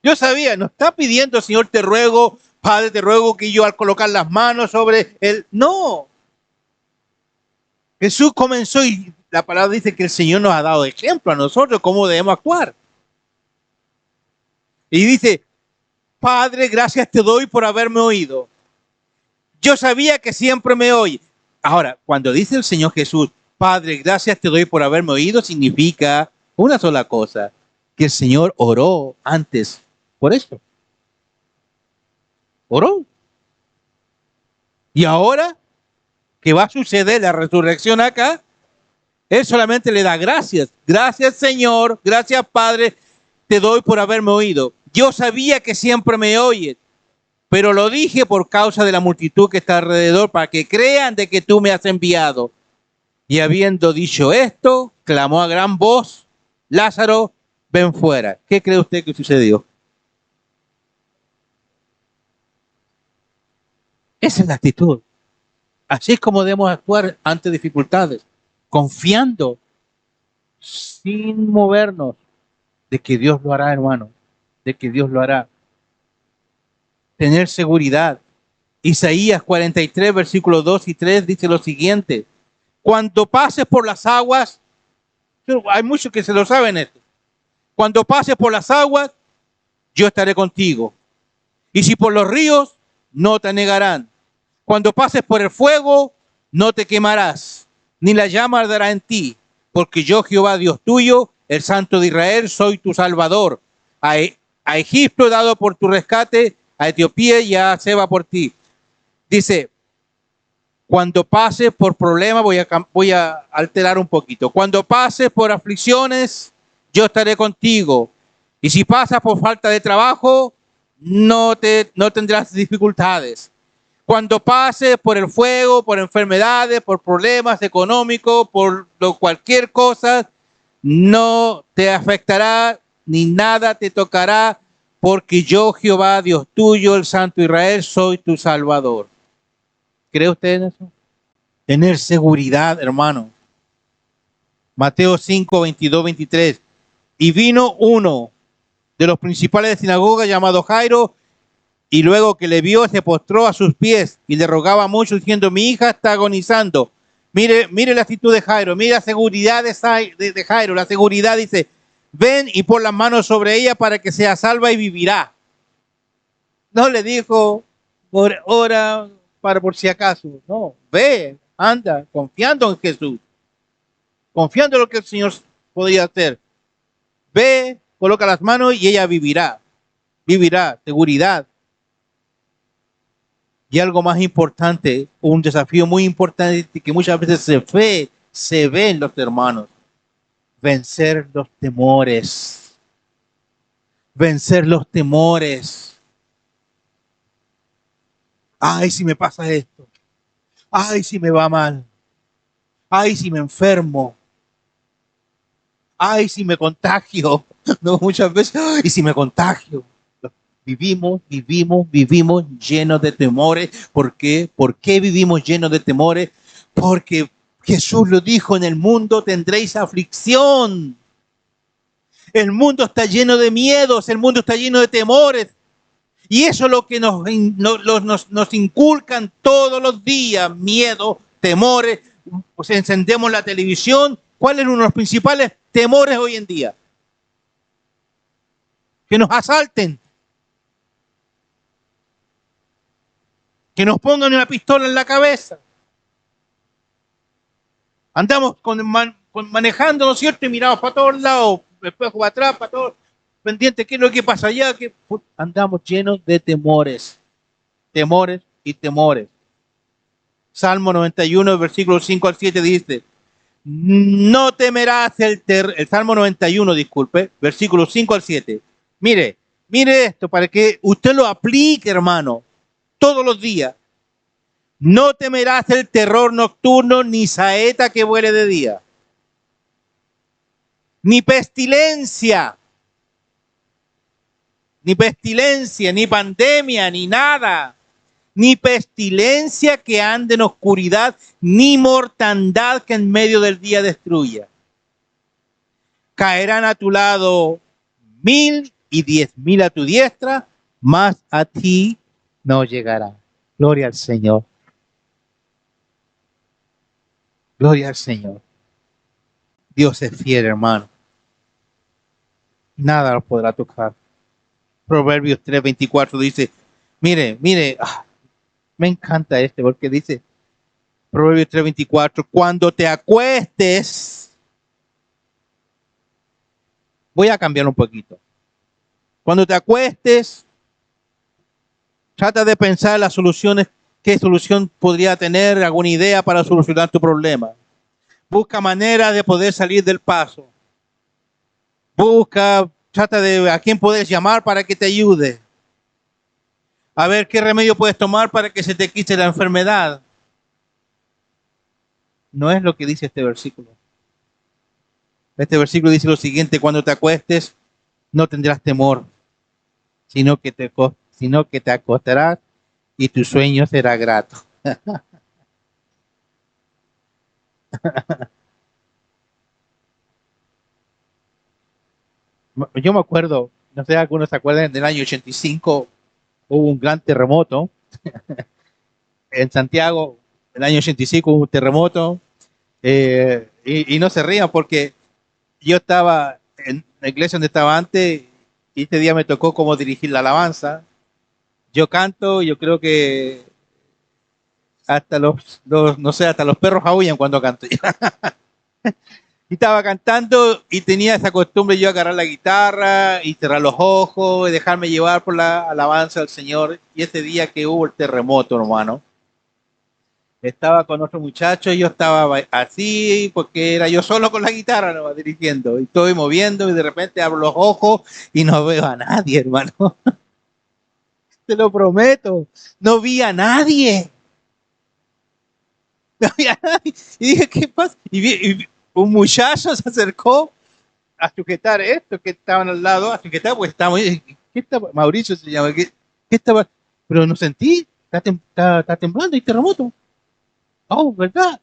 Yo sabía, no está pidiendo, Señor, te ruego, Padre, te ruego que yo al colocar las manos sobre él. No. Jesús comenzó y la palabra dice que el Señor nos ha dado ejemplo a nosotros cómo debemos actuar. Y dice, Padre, gracias te doy por haberme oído. Yo sabía que siempre me oye. Ahora, cuando dice el Señor Jesús, Padre, gracias te doy por haberme oído, significa una sola cosa, que el Señor oró antes por esto. Oró. Y ahora que va a suceder la resurrección acá, Él solamente le da gracias. Gracias, Señor, gracias, Padre, te doy por haberme oído. Yo sabía que siempre me oyes, pero lo dije por causa de la multitud que está alrededor, para que crean de que tú me has enviado. Y habiendo dicho esto, clamó a gran voz, Lázaro, ven fuera. ¿Qué cree usted que sucedió? Esa es la actitud. Así es como debemos actuar ante dificultades, confiando, sin movernos, de que Dios lo hará, hermano, de que Dios lo hará. Tener seguridad. Isaías 43, versículos 2 y 3 dice lo siguiente: cuando pases por las aguas, hay muchos que se lo saben esto. Cuando pases por las aguas, yo estaré contigo. Y si por los ríos, no te anegarán. Cuando pases por el fuego, no te quemarás, ni la llama arderá en ti, porque yo, Jehová, Dios tuyo, el Santo de Israel, soy tu Salvador. A Egipto he dado por tu rescate, a Etiopía y a Seba por ti. Dice, cuando pases por problemas, voy a alterar un poquito. Cuando pases por aflicciones, yo estaré contigo. Y si pasas por falta de trabajo, no tendrás dificultades. Cuando pases por el fuego, por enfermedades, por problemas económicos, por cualquier cosa, no te afectará ni nada te tocará, porque yo, Jehová, Dios tuyo, el Santo Israel, soy tu Salvador. ¿Cree usted en eso? Tener seguridad, hermano. Mateo 5, 22, 23. Y vino uno de los principales de sinagoga llamado Jairo, y luego que le vio, se postró a sus pies y le rogaba mucho, diciendo, mi hija está agonizando. Mire la actitud de Jairo, mire la seguridad de Jairo. La seguridad dice, ven y pon las manos sobre ella para que sea salva y vivirá. No le dijo, ora por si acaso. No, ve, anda, confiando en Jesús. Confiando en lo que el Señor podría hacer. Ve, coloca las manos y ella vivirá. Vivirá, seguridad. Y algo más importante, un desafío muy importante que muchas veces se ve en los hermanos. Vencer los temores. Vencer los temores. Ay, si me pasa esto. Ay, si me va mal. Ay, si me enfermo. Ay, si me contagio. No, muchas veces. Ay, si me contagio. Vivimos llenos de temores. ¿Por qué? ¿Por qué vivimos llenos de temores? Porque Jesús lo dijo, en el mundo tendréis aflicción. El mundo está lleno de miedos, el mundo está lleno de temores. Y eso es lo que nos inculcan todos los días, miedo, temores. Pues encendemos la televisión. ¿Cuál es uno de los principales temores hoy en día? Que nos asalten. Que nos pongan una pistola en la cabeza. Andamos manejando, ¿no es cierto? Y miramos para todos lados, espejo para atrás, para todos, pendiente, ¿qué es lo que pasa allá? Andamos llenos de temores. Temores y temores. Salmo 91, versículos 5 al 7 dice, no temerás el Salmo 91, disculpe, versículos 5 al 7. Mire esto para que usted lo aplique, hermano, todos los días. No temerás el terror nocturno, ni saeta que vuele de día, ni pestilencia, ni pandemia, ni nada, ni pestilencia que ande en oscuridad, ni mortandad que en medio del día destruya. Caerán a tu lado 1000 y 10,000 a tu diestra, mas a ti no llegará. Gloria al Señor. Gloria al Señor. Dios es fiel, hermano. Nada lo podrá tocar. Proverbios 3:24 dice, mire, me encanta porque dice, Proverbios 3:24, cuando te acuestes, voy a cambiar un poquito. Cuando te acuestes, trata de pensar las soluciones, qué solución podría tener, alguna idea para solucionar tu problema. Busca maneras de poder salir del paso. Trata de a quién puedes llamar para que te ayude. A ver qué remedio puedes tomar para que se te quite la enfermedad. No es lo que dice este versículo. Este versículo dice lo siguiente: cuando te acuestes, no tendrás temor, sino que te acostarás y tu sueño será grato. Yo me acuerdo, no sé si algunos se acuerdan, del año 85 hubo un gran terremoto en Santiago. En el año 85 hubo un terremoto, y no se rían porque yo estaba en la iglesia donde estaba antes y este día me tocó como dirigir la alabanza. Yo canto, yo creo que hasta no sé, hasta los perros aullan cuando canto. Y estaba cantando y tenía esa costumbre yo agarrar la guitarra y cerrar los ojos y dejarme llevar por la alabanza del Señor. Y ese día que hubo el terremoto, hermano, estaba con otro muchacho y yo estaba así porque era yo solo con la guitarra, ¿no? Dirigiendo y estoy moviendo y de repente abro los ojos y no veo a nadie, hermano. Te lo prometo, no vi a nadie. No vi a nadie. Y dije, ¿qué pasa? Y un muchacho se acercó a sujetar esto que estaban al lado, a sujetar, pues estaba, ¿qué estaba? Mauricio se llama, ¿qué estaba? Pero no sentí, está temblando, hay terremoto. Oh, ¿verdad?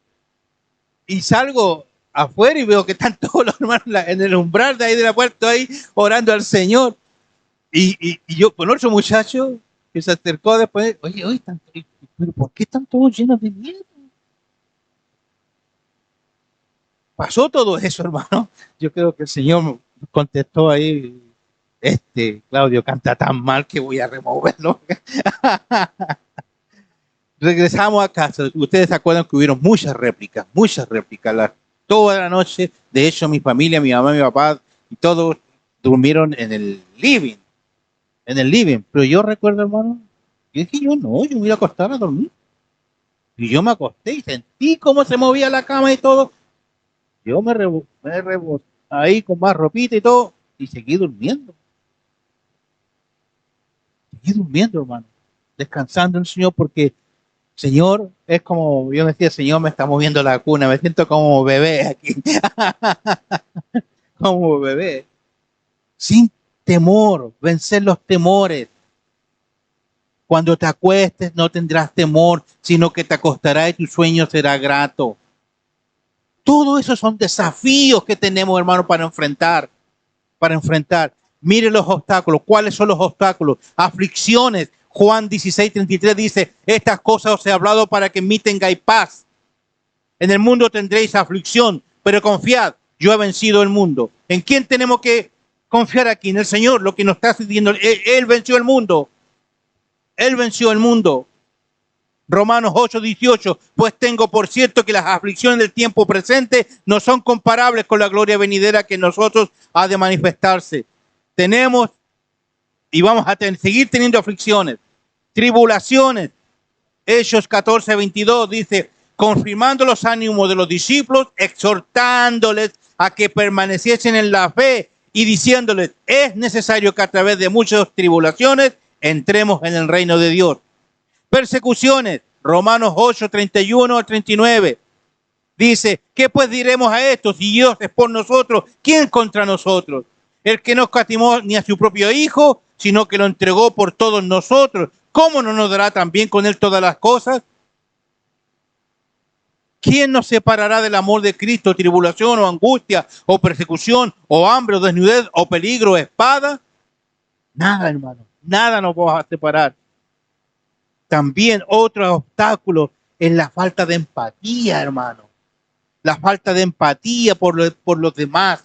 Y salgo afuera y veo que están todos los hermanos en el umbral de ahí de la puerta, ahí orando al Señor. Y yo, con otro muchacho que se acercó después, oye, pero ¿por qué están todos llenos de miedo? Pasó todo eso, hermano. Yo creo que el Señor contestó ahí, Claudio canta tan mal que voy a removerlo. Regresamos a casa. Ustedes se acuerdan que hubieron muchas réplicas, toda la noche. De hecho, mi familia, mi mamá, mi papá y todos durmieron en el living. Pero yo recuerdo, hermano, yo dije, yo me voy a acostar a dormir. Y yo me acosté y sentí cómo se movía la cama y todo. Yo me rebosé ahí con más ropita y todo y seguí durmiendo. Hermano, descansando en el Señor, porque Señor, es como yo me decía, Señor, me está moviendo la cuna, me siento como bebé aquí. Como bebé. Sin temor, vencer los temores. Cuando te acuestes no tendrás temor, sino que te acostarás y tu sueño será grato. Todo eso son desafíos que tenemos, hermano, para enfrentar. Mire los obstáculos. ¿Cuáles son los obstáculos? Aflicciones. Juan 16:33 dice, estas cosas os he hablado para que en mí tengáis paz. En el mundo tendréis aflicción, pero confiad, yo he vencido el mundo. ¿En quién tenemos que confiar aquí? En el Señor, lo que nos está diciendo. Él venció el mundo. Él venció el mundo. Romanos 8:18, pues tengo por cierto que las aflicciones del tiempo presente no son comparables con la gloria venidera que en nosotros ha de manifestarse. Tenemos y vamos a seguir teniendo aflicciones, tribulaciones. Hechos 14:22 dice, confirmando los ánimos de los discípulos, exhortándoles a que permaneciesen en la fe y diciéndoles, es necesario que a través de muchas tribulaciones entremos en el reino de Dios. Persecuciones, Romanos 8:31-39. Dice, ¿qué pues diremos a esto? Si Dios es por nosotros, ¿quién contra nosotros? El que no escatimó ni a su propio Hijo, sino que lo entregó por todos nosotros. ¿Cómo no nos dará también con Él todas las cosas? ¿Quién nos separará del amor de Cristo? ¿Tribulación o angustia o persecución o hambre o desnudez o peligro o espada? Nada, hermano. Nada nos va a separar. También otro obstáculo es la falta de empatía, hermano. La falta de empatía por los demás.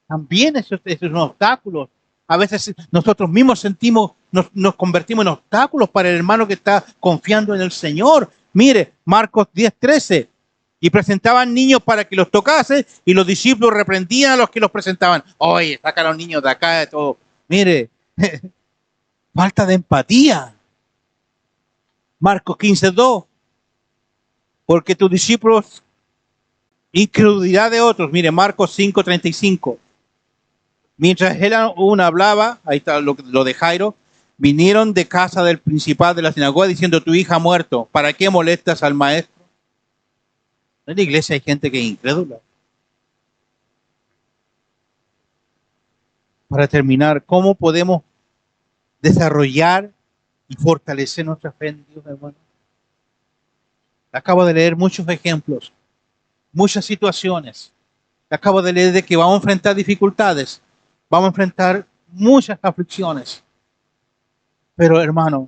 También eso es un obstáculo. A veces nosotros mismos nos convertimos en obstáculos para el hermano que está confiando en el Señor. Mire, Marcos 10:13. Y presentaban niños para que los tocase, y los discípulos reprendían a los que los presentaban. Oye, saca a los niños de acá, de todo. Mire, falta de empatía. Marcos 15:2. Porque tus discípulos, incredulidad de otros. Mire, Marcos 5:35. Mientras él aún hablaba, ahí está lo de Jairo, vinieron de casa del principal de la sinagoga diciendo, tu hija ha muerto, ¿para qué molestas al maestro? En la iglesia hay gente que es incrédula. Para terminar, ¿cómo podemos desarrollar y fortalecer nuestra fe en Dios, hermano? Acabo de leer muchos ejemplos, muchas situaciones. Acabo de leer de que vamos a enfrentar dificultades, vamos a enfrentar muchas aflicciones. Pero, hermano,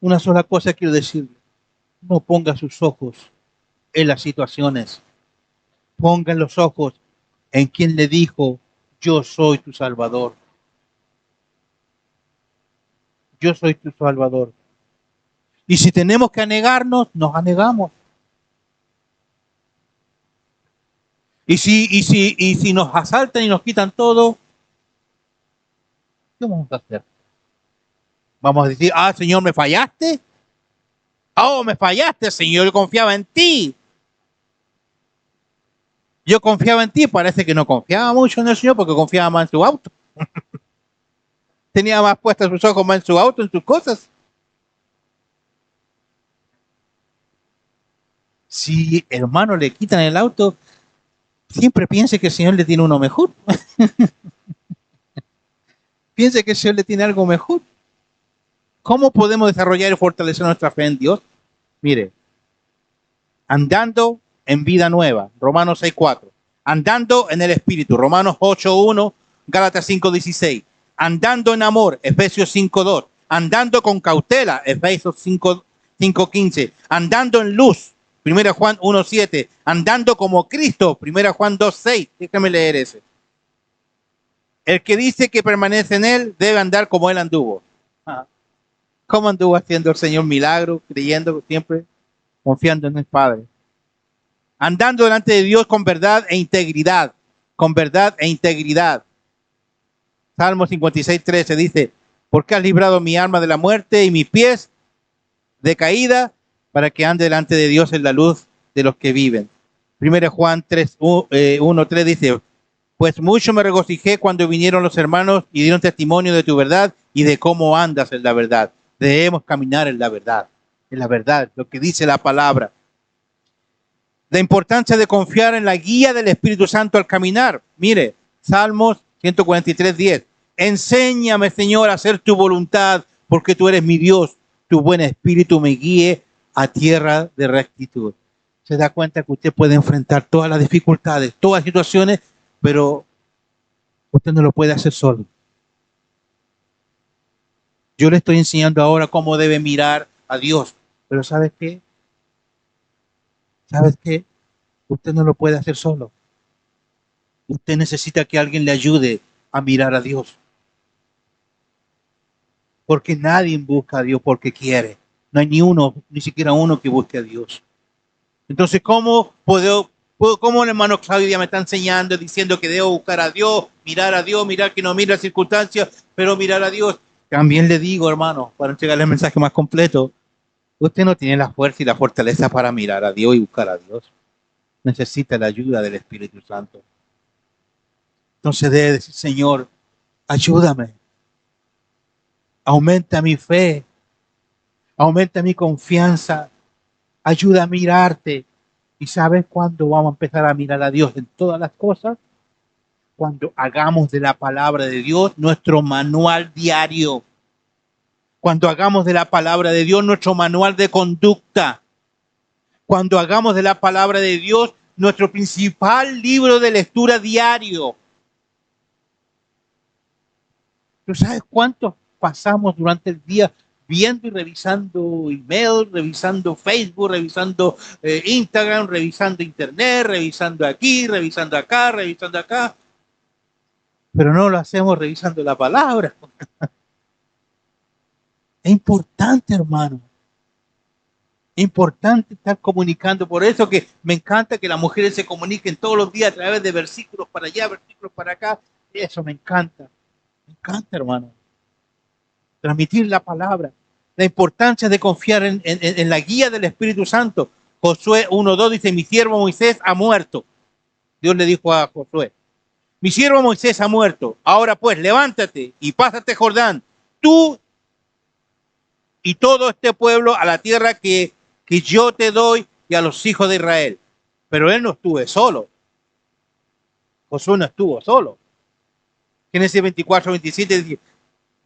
una sola cosa quiero decirle. No ponga sus ojos en las situaciones. Ponga los ojos en quien le dijo, yo soy tu Salvador. Yo soy tu Salvador. Y si tenemos que anegarnos, nos anegamos. Y si nos asaltan y nos quitan todo, ¿qué vamos a hacer? Vamos a decir, Señor, ¿me fallaste? Me fallaste, Señor, yo confiaba en ti. Yo confiaba en ti, parece que no confiaba mucho en el Señor porque confiaba más en su auto. Tenía más puestas sus ojos más en su auto, en sus cosas. Si hermano le quitan el auto, siempre piense que el Señor le tiene uno mejor. Piense que el Señor le tiene algo mejor. ¿Cómo podemos desarrollar y fortalecer nuestra fe en Dios? Mire, andando en vida nueva, Romanos 6:4. Andando en el Espíritu, Romanos 8:1, Gálatas 5:16. Andando en amor, Efesios 5:2. Andando con cautela, Efesios 5:15. Andando en luz, 1 Juan 1:7. Andando como Cristo, 1 Juan 2:6. Déjame leer ese. El que dice que permanece en él debe andar como él anduvo. ¿Cómo anduvo haciendo el Señor milagros, creyendo siempre, confiando en el Padre? Andando delante de Dios con verdad e integridad. Con verdad e integridad. Salmo 56:13 dice, porque has librado mi alma de la muerte y mis pies de caída para que ande delante de Dios en la luz de los que viven. 1 Juan 1:3 dice, pues mucho me regocijé cuando vinieron los hermanos y dieron testimonio de tu verdad y de cómo andas en la verdad. Debemos caminar en la verdad, lo que dice la palabra. La importancia de confiar en la guía del Espíritu Santo al caminar. Mire, Salmos 143:10. Enséñame, Señor, a hacer tu voluntad, porque tú eres mi Dios. Tu buen espíritu me guíe a tierra de rectitud. Se da cuenta que usted puede enfrentar todas las dificultades, todas las situaciones, pero usted no lo puede hacer solo. Yo le estoy enseñando ahora cómo debe mirar a Dios, pero ¿sabes qué? ¿Sabes qué? Usted no lo puede hacer solo. Usted necesita que alguien le ayude a mirar a Dios. Porque nadie busca a Dios porque quiere. No hay ni siquiera uno que busque a Dios. Entonces, ¿cómo el hermano Claudia me está enseñando, diciendo que debo buscar a Dios, mirar que no mira las circunstancias, pero mirar a Dios? También le digo, hermano, para entregarle el mensaje más completo, usted no tiene la fuerza y la fortaleza para mirar a Dios y buscar a Dios. Necesita la ayuda del Espíritu Santo. Entonces debe decir, Señor, ayúdame. Aumenta mi fe. Aumenta mi confianza. Ayuda a mirarte. ¿Y sabes cuándo vamos a empezar a mirar a Dios en todas las cosas? Cuando hagamos de la palabra de Dios nuestro manual diario. Cuando hagamos de la palabra de Dios nuestro manual de conducta. Cuando hagamos de la palabra de Dios nuestro principal libro de lectura diario. ¿Tú sabes cuántos pasamos durante el día viendo y revisando email, revisando Facebook, revisando Instagram, revisando internet, revisando aquí, revisando acá, revisando acá? Pero no lo hacemos revisando la palabra. Es importante, hermano. Importante estar comunicando. Por eso que me encanta que las mujeres se comuniquen todos los días a través de versículos para allá, versículos para acá. Eso me encanta. Me encanta, hermano. Transmitir la palabra. La importancia de confiar en la guía del Espíritu Santo. Josué 1:2 dice, mi siervo Moisés ha muerto. Dios le dijo a Josué, mi siervo Moisés ha muerto. Ahora pues, levántate y pásate Jordán, tú y todo este pueblo a la tierra que yo te doy y a los hijos de Israel. Pero él no estuvo solo. Josué no estuvo solo. Génesis 24:27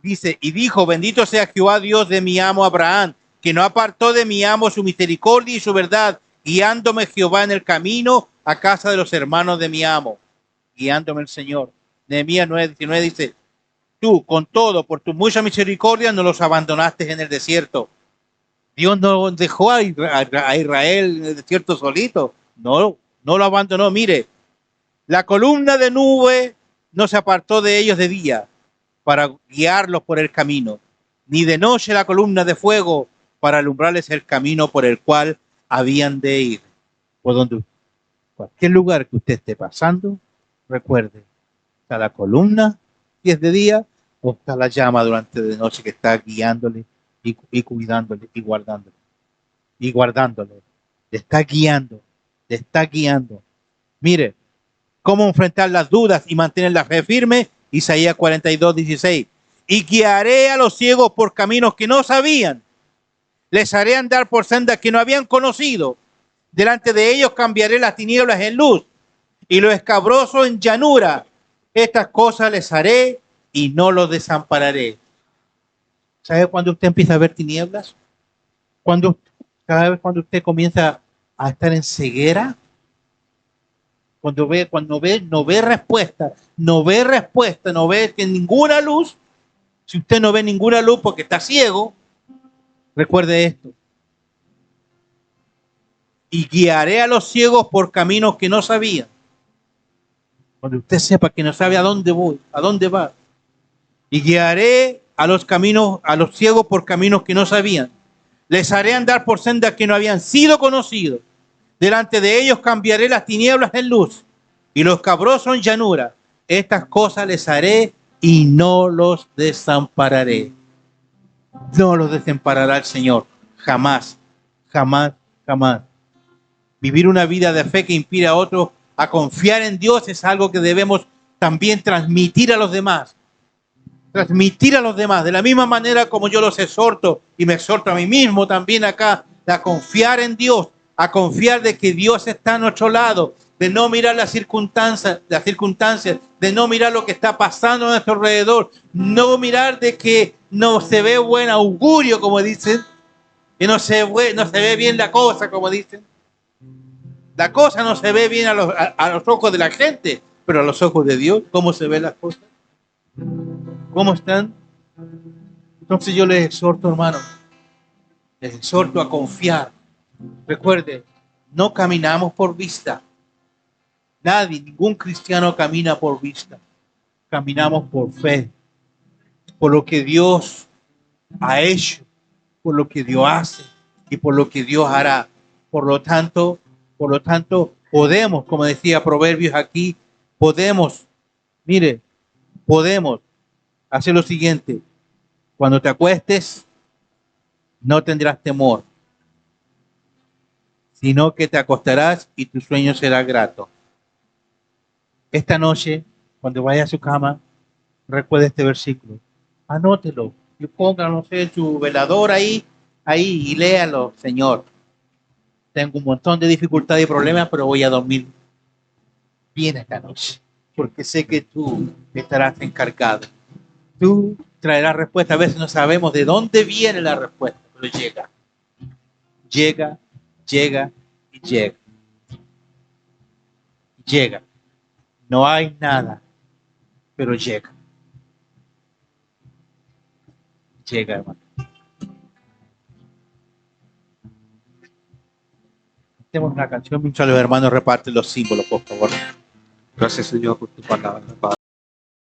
dice, y dijo, bendito sea Jehová Dios de mi amo Abraham, que no apartó de mi amo su misericordia y su verdad, guiándome Jehová en el camino a casa de los hermanos de mi amo, guiándome el Señor. Nehemías 9:19 dice, tú con todo, por tu mucha misericordia, no los abandonaste en el desierto. Dios no dejó a Israel en el desierto solito. No lo abandonó. Mire, la columna de nube no se apartó de ellos de día para guiarlos por el camino, ni de noche la columna de fuego para alumbrarles el camino por el cual habían de ir. Por donde cualquier lugar que usted esté pasando, recuerde, está la columna si es de día, o está la llama durante de noche que está guiándole y cuidándole y guardándole. Le está guiando. Mire, cómo enfrentar las dudas y mantener la fe firme. Isaías 42:16. Y guiaré a los ciegos por caminos que no sabían. Les haré andar por sendas que no habían conocido. Delante de ellos cambiaré las tinieblas en luz y lo escabroso en llanura. Estas cosas les haré y no los desampararé. ¿Sabe cuando usted empieza a ver tinieblas? Cada vez cuando usted comienza a estar en ceguera, no ve respuesta, no ve que ninguna luz. Si usted no ve ninguna luz porque está ciego, recuerde esto. Y guiaré a los ciegos por caminos que no sabían. Cuando usted sepa que no sabe a dónde va. Y guiaré a los ciegos por caminos que no sabían. Les haré andar por sendas que no habían sido conocidos. Delante de ellos cambiaré las tinieblas en luz y los escabrosos en llanura. Estas cosas les haré y no los desampararé. No los desamparará el Señor. Jamás. Vivir una vida de fe que inspire a otros a confiar en Dios es algo que debemos también transmitir a los demás. De la misma manera como yo los exhorto y me exhorto a mí mismo también acá, a confiar en Dios, a confiar de que Dios está a nuestro lado, de no mirar las circunstancias, de no mirar lo que está pasando a nuestro alrededor, no mirar de que no se ve buen augurio, como dicen, que no se ve bien la cosa, como dicen. La cosa no se ve bien a los ojos de la gente, pero a los ojos de Dios, ¿cómo se ven las cosas? ¿Cómo están? Entonces yo les exhorto, hermanos, les exhorto a confiar. Recuerde, no caminamos por vista. Ningún cristiano camina por vista. Caminamos por fe, por lo que Dios ha hecho, por lo que Dios hace y por lo que Dios hará. Por lo tanto, podemos, como decía Proverbios aquí, podemos hacer lo siguiente. Cuando te acuestes, no tendrás temor, sino que te acostarás y tu sueño será grato. Esta noche, cuando vaya a su cama, recuerde este versículo. Anótelo y póngalo, en su velador ahí y léalo, Señor. Tengo un montón de dificultades y problemas, pero voy a dormir bien esta noche, porque sé que tú estarás encargado. Tú traerás respuesta. A veces no sabemos de dónde viene la respuesta, pero llega. No hay nada, pero llega, hermano. Tenemos una canción mientras los hermanos reparten los símbolos, por favor. Gracias, Señor, por tu palabra, Padre.